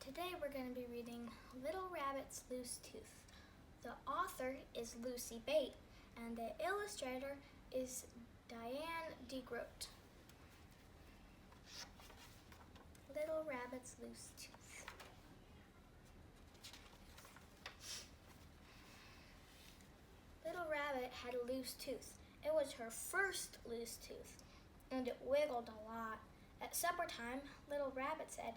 Today we're going to be reading Little Rabbit's Loose Tooth. The author is Lucy Bate and the illustrator is Diane DeGroat. Little Rabbit's Loose Tooth. Little Rabbit had a loose tooth. It was her first loose tooth, and it wiggled a lot. At supper time, Little Rabbit said,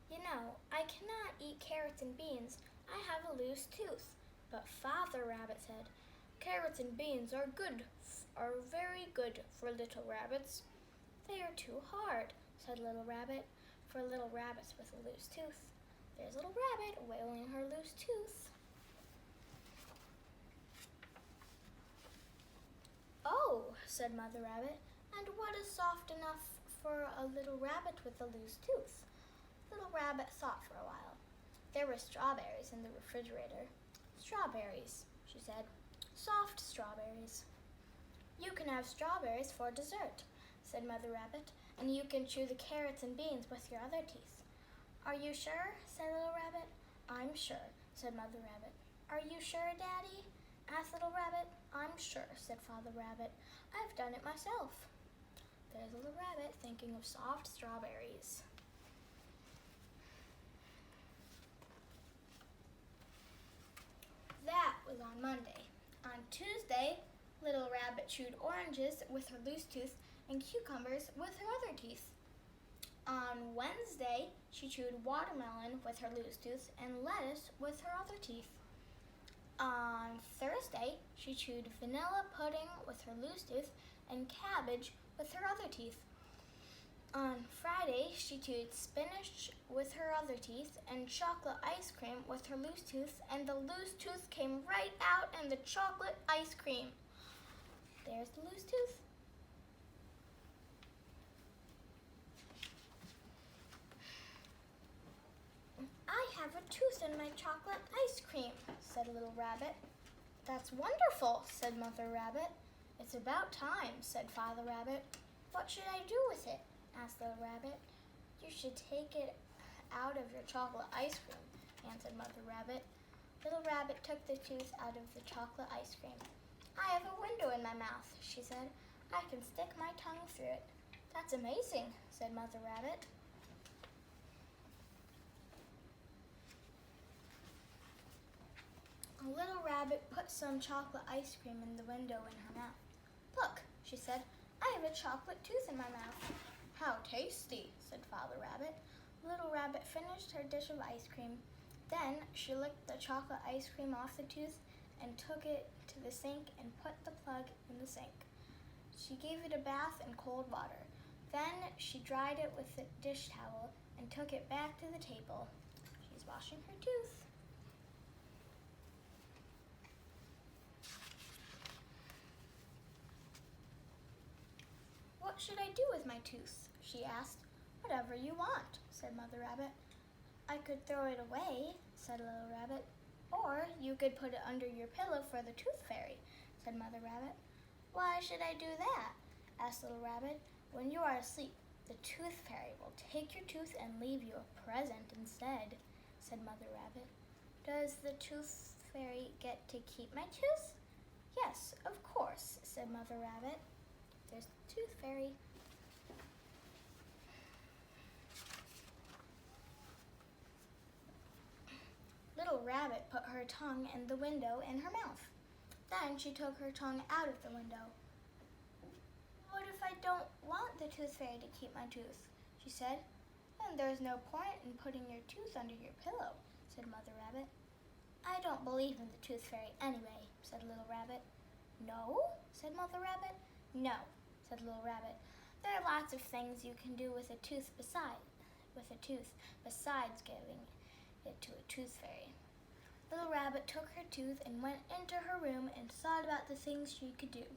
"You know, I cannot eat carrots and beans. I have a loose tooth." But Father Rabbit said, "Carrots and beans are very good for little rabbits." "They are too hard," said Little Rabbit, "for little rabbits with a loose tooth." There's Little Rabbit wiggling her loose tooth. "Oh," said Mother Rabbit, "and what is soft enough for a little rabbit with a loose tooth?" Little Rabbit thought for a while. There were strawberries in the refrigerator. "Strawberries," she said. "Soft strawberries." "You can have strawberries for dessert," said Mother Rabbit, "and you can chew the carrots and beans with your other teeth." "Are you sure?" said Little Rabbit. "I'm sure," said Mother Rabbit. "Are you sure, Daddy?" asked Little Rabbit. "I'm sure," said Father Rabbit. "I've done it myself." There's Little Rabbit thinking of soft strawberries. That was on Monday. On Tuesday, Little Rabbit chewed oranges with her loose tooth and cucumbers with her other teeth. On Wednesday, she chewed watermelon with her loose tooth and lettuce with her other teeth. On Thursday, she chewed vanilla pudding with her loose tooth and cabbage with her other teeth. On Friday, she chewed spinach with her other teeth and chocolate ice cream with her loose tooth, and the loose tooth came right out in the chocolate ice cream. There's the loose tooth. "I have a tooth in my chocolate ice cream," said Little Rabbit. "That's wonderful," said Mother Rabbit. "It's about time," said Father Rabbit. "What should I do with it?" asked Little Rabbit. "You should take it out of your chocolate ice cream," answered Mother Rabbit. Little Rabbit took the tooth out of the chocolate ice cream. "I have a window in my mouth," she said. "I can stick my tongue through it." "That's amazing," said Mother Rabbit. Little Rabbit put some chocolate ice cream in the window in her mouth. "Look," she said, "I have a chocolate tooth in my mouth." "How tasty," said Father Rabbit. Little Rabbit finished her dish of ice cream. Then she licked the chocolate ice cream off the tooth and took it to the sink and put the plug in the sink. She gave it a bath in cold water. Then she dried it with a dish towel and took it back to the table. She's washing her tooth. "What should I do with my tooth?" she asked. "Whatever you want," said Mother Rabbit. "I could throw it away," said Little Rabbit. "Or you could put it under your pillow for the Tooth Fairy," said Mother Rabbit. "Why should I do that?" asked Little Rabbit. "When you are asleep, the Tooth Fairy will take your tooth and leave you a present instead," said Mother Rabbit. "Does the Tooth Fairy get to keep my tooth?" "Yes, of course," said Mother Rabbit. There's the Tooth Fairy. Little Rabbit put her tongue in the window in her mouth. Then she took her tongue out of the window. "What if I don't want the Tooth Fairy to keep my tooth?" she said. "Then there's no point in putting your tooth under your pillow," said Mother Rabbit. "I don't believe in the Tooth Fairy anyway," said Little Rabbit. "No?" said Mother Rabbit. "No," said Little Rabbit. "There are lots of things you can do with a tooth besides giving it to a Tooth Fairy." Little Rabbit took her tooth and went into her room and thought about the things she could do.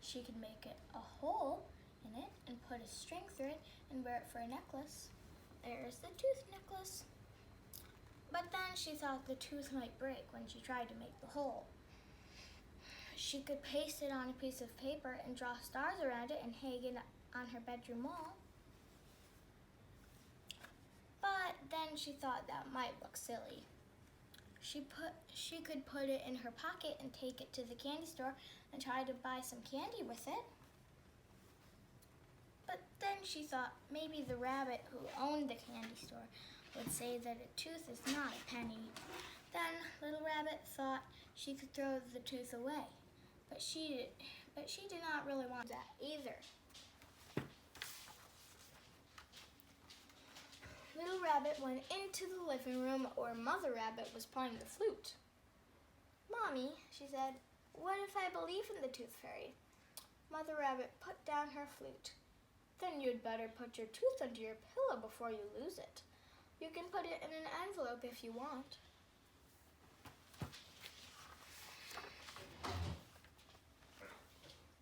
She could make it a hole in it and put a string through it and wear it for a necklace. There's the tooth necklace. But then she thought the tooth might break when she tried to make the hole. She could paste it on a piece of paper and draw stars around it and hang it on her bedroom wall. But then she thought that might look silly. She could put it in her pocket and take it to the candy store and try to buy some candy with it. But then she thought maybe the rabbit who owned the candy store would say that a tooth is not a penny. Then Little Rabbit thought she could throw the tooth away, but she did not really want that either. Little Rabbit went into the living room where Mother Rabbit was playing the flute. "Mommy," she said, "what if I believe in the Tooth Fairy?" Mother Rabbit put down her flute. "Then you'd better put your tooth under your pillow before you lose it. You can put it in an envelope if you want."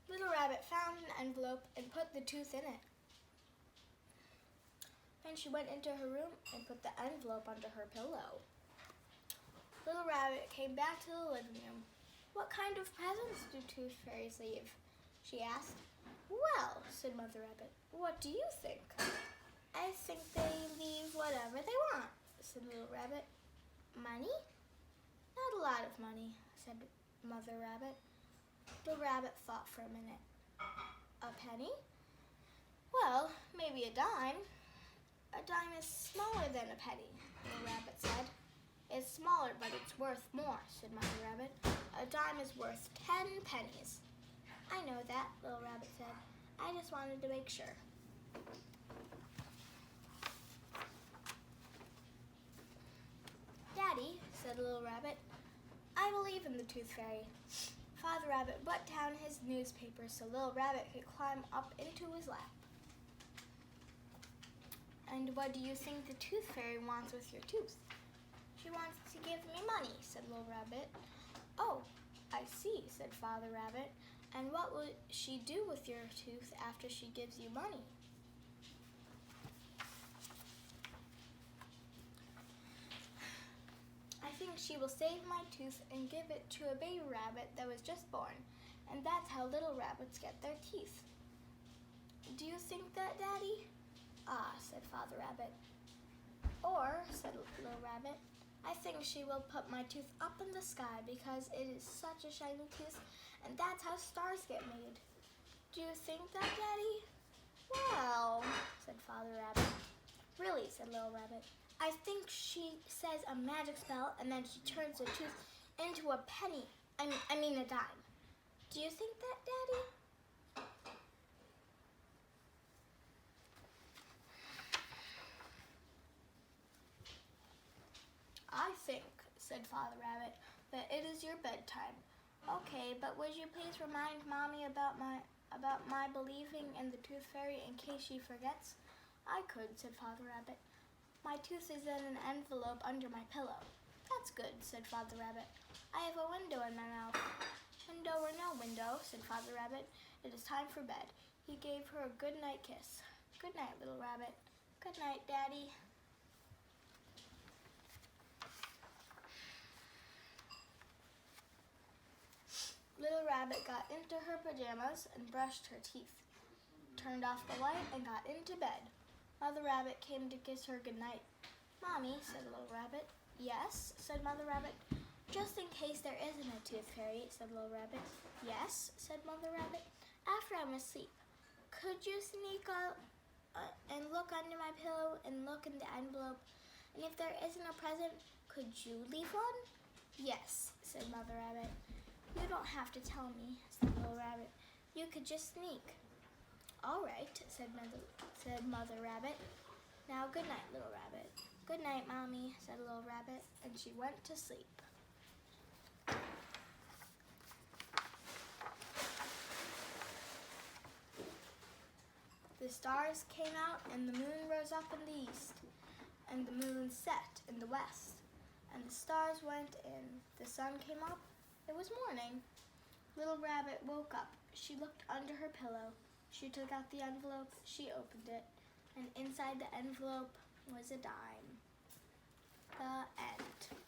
Little Rabbit found an envelope and put the tooth in it. Then she went into her room and put the envelope under her pillow. Little Rabbit came back to the living room. "What kind of presents do Tooth Fairies leave?" she asked. "Well," said Mother Rabbit, "what do you think?" "I think they leave whatever they want," said Little Rabbit. "Money?" "Not a lot of money," said Mother Rabbit. Little Rabbit thought for a minute. "A penny?" "Well, maybe a dime." "A dime is smaller than a penny," Little Rabbit said. "It's smaller, but it's worth more," said Mother Rabbit. "A dime is worth 10 pennies. "I know that," Little Rabbit said. "I just wanted to make sure." "Daddy," said Little Rabbit, "I believe in the Tooth Fairy." Father Rabbit put down his newspaper so Little Rabbit could climb up into his lap. "And what do you think the Tooth Fairy wants with your tooth?" "She wants to give me money," said Little Rabbit. "Oh, I see," said Father Rabbit. "And what will she do with your tooth after she gives you money?" "I think she will save my tooth and give it to a baby rabbit that was just born, and that's how little rabbits get their teeth." "Do you think that, Daddy?" "Ah," said Father Rabbit. "Or," said Little Rabbit, "I think she will put my tooth up in the sky because it is such a shiny tooth, and that's how stars get made." "Do you think that, Daddy?" "Well," said Father Rabbit. "Really," said Little Rabbit, "I think she says a magic spell and then she turns the tooth into a penny. I mean a dime. Do you think that, Daddy?" "I think," said Father Rabbit, "that it is your bedtime." "Okay, but would you please remind Mommy about my believing in the Tooth Fairy in case she forgets?" "I could," said Father Rabbit. "My tooth is in an envelope under my pillow." "That's good," said Father Rabbit. "I have a window in my mouth." "Window or no window," said Father Rabbit, "it is time for bed." He gave her a good night kiss. "Good night, Little Rabbit." "Good night, Daddy." Little Rabbit got into her pajamas and brushed her teeth, turned off the light, and got into bed. Mother Rabbit came to kiss her good night. "Mommy," said Little Rabbit. "Yes," said Mother Rabbit. "Just in case there isn't a Tooth Fairy," said Little Rabbit. "Yes," said Mother Rabbit. "After I'm asleep, could you sneak out and look under my pillow and look in the envelope? And if there isn't a present, could you leave one?" "Yes," said Mother Rabbit. "You don't have to tell me," said Little Rabbit. "You could just sneak." "All right," said Mother Rabbit. "Now good night, Little Rabbit." "Good night, Mommy," said Little Rabbit, and she went to sleep. The stars came out, and the moon rose up in the east, and the moon set in the west, and the stars went in. The sun came up. It was morning. Little Rabbit woke up. She looked under her pillow. She took out the envelope. She opened it, and inside the envelope was a dime. The end.